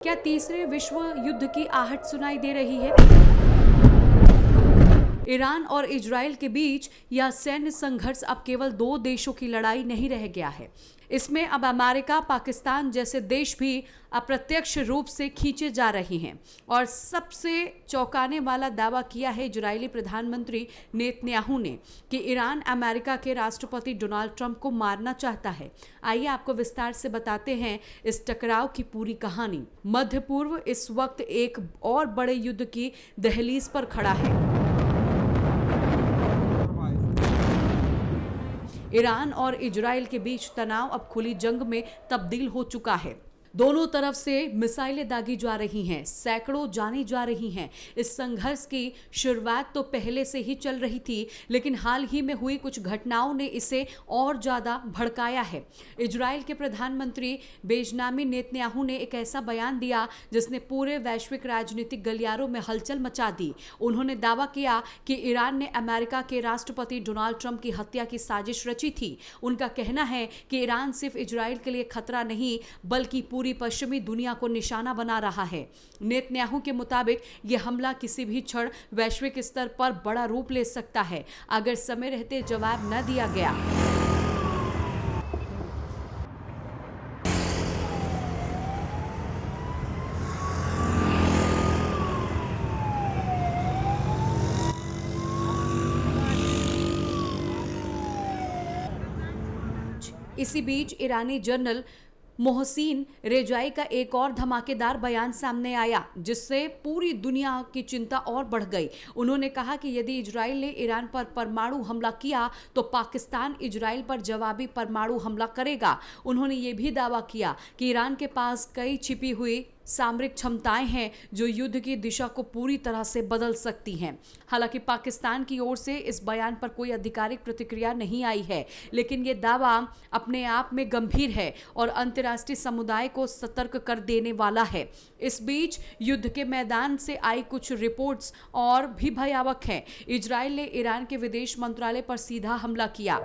क्या तीसरे विश्व युद्ध की आहट सुनाई दे रही है? ईरान और इजराइल के बीच यह सैन्य संघर्ष अब केवल दो देशों की लड़ाई नहीं रह गया है। इसमें अब अमेरिका, पाकिस्तान जैसे देश भी अप्रत्यक्ष रूप से खींचे जा रहे हैं। और सबसे चौंकाने वाला दावा किया है इजरायली प्रधानमंत्री नेतन्याहू ने कि ईरान अमेरिका के राष्ट्रपति डोनाल्ड ट्रंप को मारना चाहता है। आइए आपको विस्तार से बताते हैं इस टकराव की पूरी कहानी। मध्य पूर्व इस वक्त एक और बड़े युद्ध की दहलीज पर खड़ा है। ईरान और इजराइल के बीच तनाव अब खुली जंग में तब्दील हो चुका है। दोनों तरफ से मिसाइलें दागी जा रही हैं, सैकड़ों जाने जा रही हैं। इस संघर्ष की शुरुआत तो पहले से ही चल रही थी, लेकिन हाल ही में हुई कुछ घटनाओं ने इसे और ज्यादा भड़काया है। इजराइल के प्रधानमंत्री बेंजामिन नेतन्याहू ने एक ऐसा बयान दिया जिसने पूरे वैश्विक राजनीतिक गलियारों में हलचल मचा दी। उन्होंने दावा किया कि ईरान ने अमेरिका के राष्ट्रपति डोनाल्ड ट्रंप की हत्या की साजिश रची थी। उनका कहना है कि ईरान सिर्फ इजराइल के लिए खतरा नहीं, बल्कि पूरी पश्चिमी दुनिया को निशाना बना रहा है। नेतन्याहू के मुताबिक यह हमला किसी भी क्षण वैश्विक स्तर पर बड़ा रूप ले सकता है अगर समय रहते जवाब न दिया गया। इसी बीच ईरानी जनरल मोहसिन रेजाई का एक और धमाकेदार बयान सामने आया, जिससे पूरी दुनिया की चिंता और बढ़ गई। उन्होंने कहा कि यदि इजराइल ने ईरान पर परमाणु हमला किया तो पाकिस्तान इजराइल पर जवाबी परमाणु हमला करेगा। उन्होंने ये भी दावा किया कि ईरान के पास कई छिपी हुई सामरिक क्षमताएं हैं जो युद्ध की दिशा को पूरी तरह से बदल सकती हैं। हालांकि पाकिस्तान की ओर से इस बयान पर कोई आधिकारिक प्रतिक्रिया नहीं आई है, लेकिन ये दावा अपने आप में गंभीर है और अंतर्राष्ट्रीय समुदाय को सतर्क कर देने वाला है। इस बीच युद्ध के मैदान से आई कुछ रिपोर्ट्स और भी भयावह हैं। इजराइल ने ईरान के विदेश मंत्रालय पर सीधा हमला किया,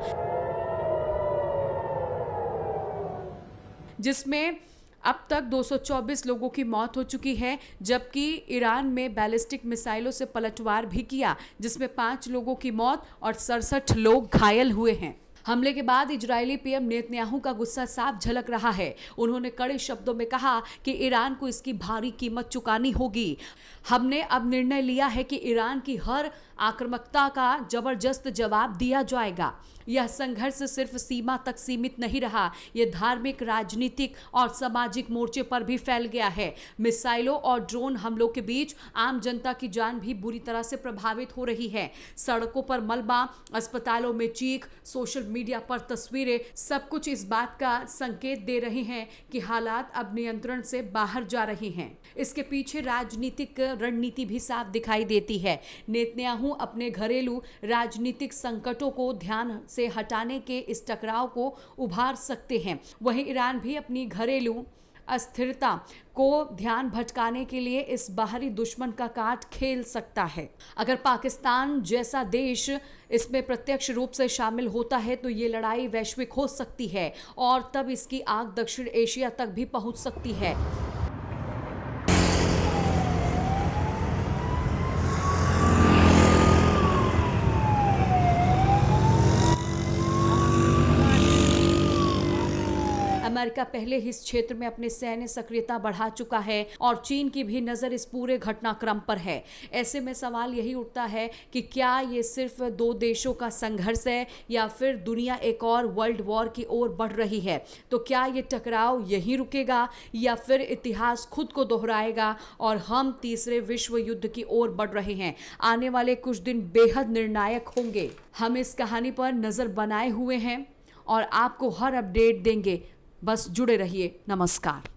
जिसमें अब तक 224 लोगों की मौत हो चुकी है, जबकि ईरान में बैलिस्टिक मिसाइलों से पलटवार भी किया, जिसमें 5 लोगों की मौत और 67 लोग घायल हुए हैं। हमले के बाद इजरायली पीएम नेतन्याहू का गुस्सा साफ झलक रहा है। उन्होंने कड़े शब्दों में कहा कि ईरान को इसकी भारी कीमत चुकानी होगी। हमने अब निर्णय लिया है कि ईरान की हर आक्रामकता का जबरदस्त जवाब दिया जाएगा। यह संघर्ष सिर्फ सीमा तक सीमित नहीं रहा, यह धार्मिक, राजनीतिक और सामाजिक मोर्चे पर भी फैल गया है। मिसाइलों और ड्रोन हमलों के बीच आम जनता की जान भी बुरी तरह से प्रभावित हो रही है। सड़कों पर मलबा, अस्पतालों में चीख, सोशल मीडिया पर तस्वीरें, सब कुछ इस बात का संकेत दे रहे हैं कि हालात अब नियंत्रण से बाहर जा रहे हैं। इसके पीछे राजनीतिक रणनीति भी साफ दिखाई देती है। नेतन्याहू अपने घरेलू राजनीतिक संकटों को ध्यान से हटाने के इस टकराव को उभार सकते हैं। वहीं ईरान भी अपनी घरेलू अस्थिरता को ध्यान भटकाने के लिए इस बाहरी दुश्मन का कार्ड खेल सकता है। अगर पाकिस्तान जैसा देश इसमें प्रत्यक्ष रूप से शामिल होता है तो ये लड़ाई वैश्विक हो सकती है और तब इसकी आग दक्षिण एशिया तक भी पहुंच सकती है। अमेरिका पहले ही इस क्षेत्र में अपनी सैन्य सक्रियता बढ़ा चुका है और चीन की भी नजर इस पूरे घटनाक्रम पर है। ऐसे में सवाल यही उठता है कि क्या ये सिर्फ दो देशों का संघर्ष है या फिर दुनिया एक और वर्ल्ड वॉर की ओर बढ़ रही है? तो क्या ये टकराव यहीं रुकेगा या फिर इतिहास खुद को दोहराएगा और हम तीसरे विश्व युद्ध की ओर बढ़ रहे हैं? आने वाले कुछ दिन बेहद निर्णायक होंगे। हम इस कहानी पर नजर बनाए हुए हैं और आपको हर अपडेट देंगे। बस जुड़े रहिए। नमस्कार।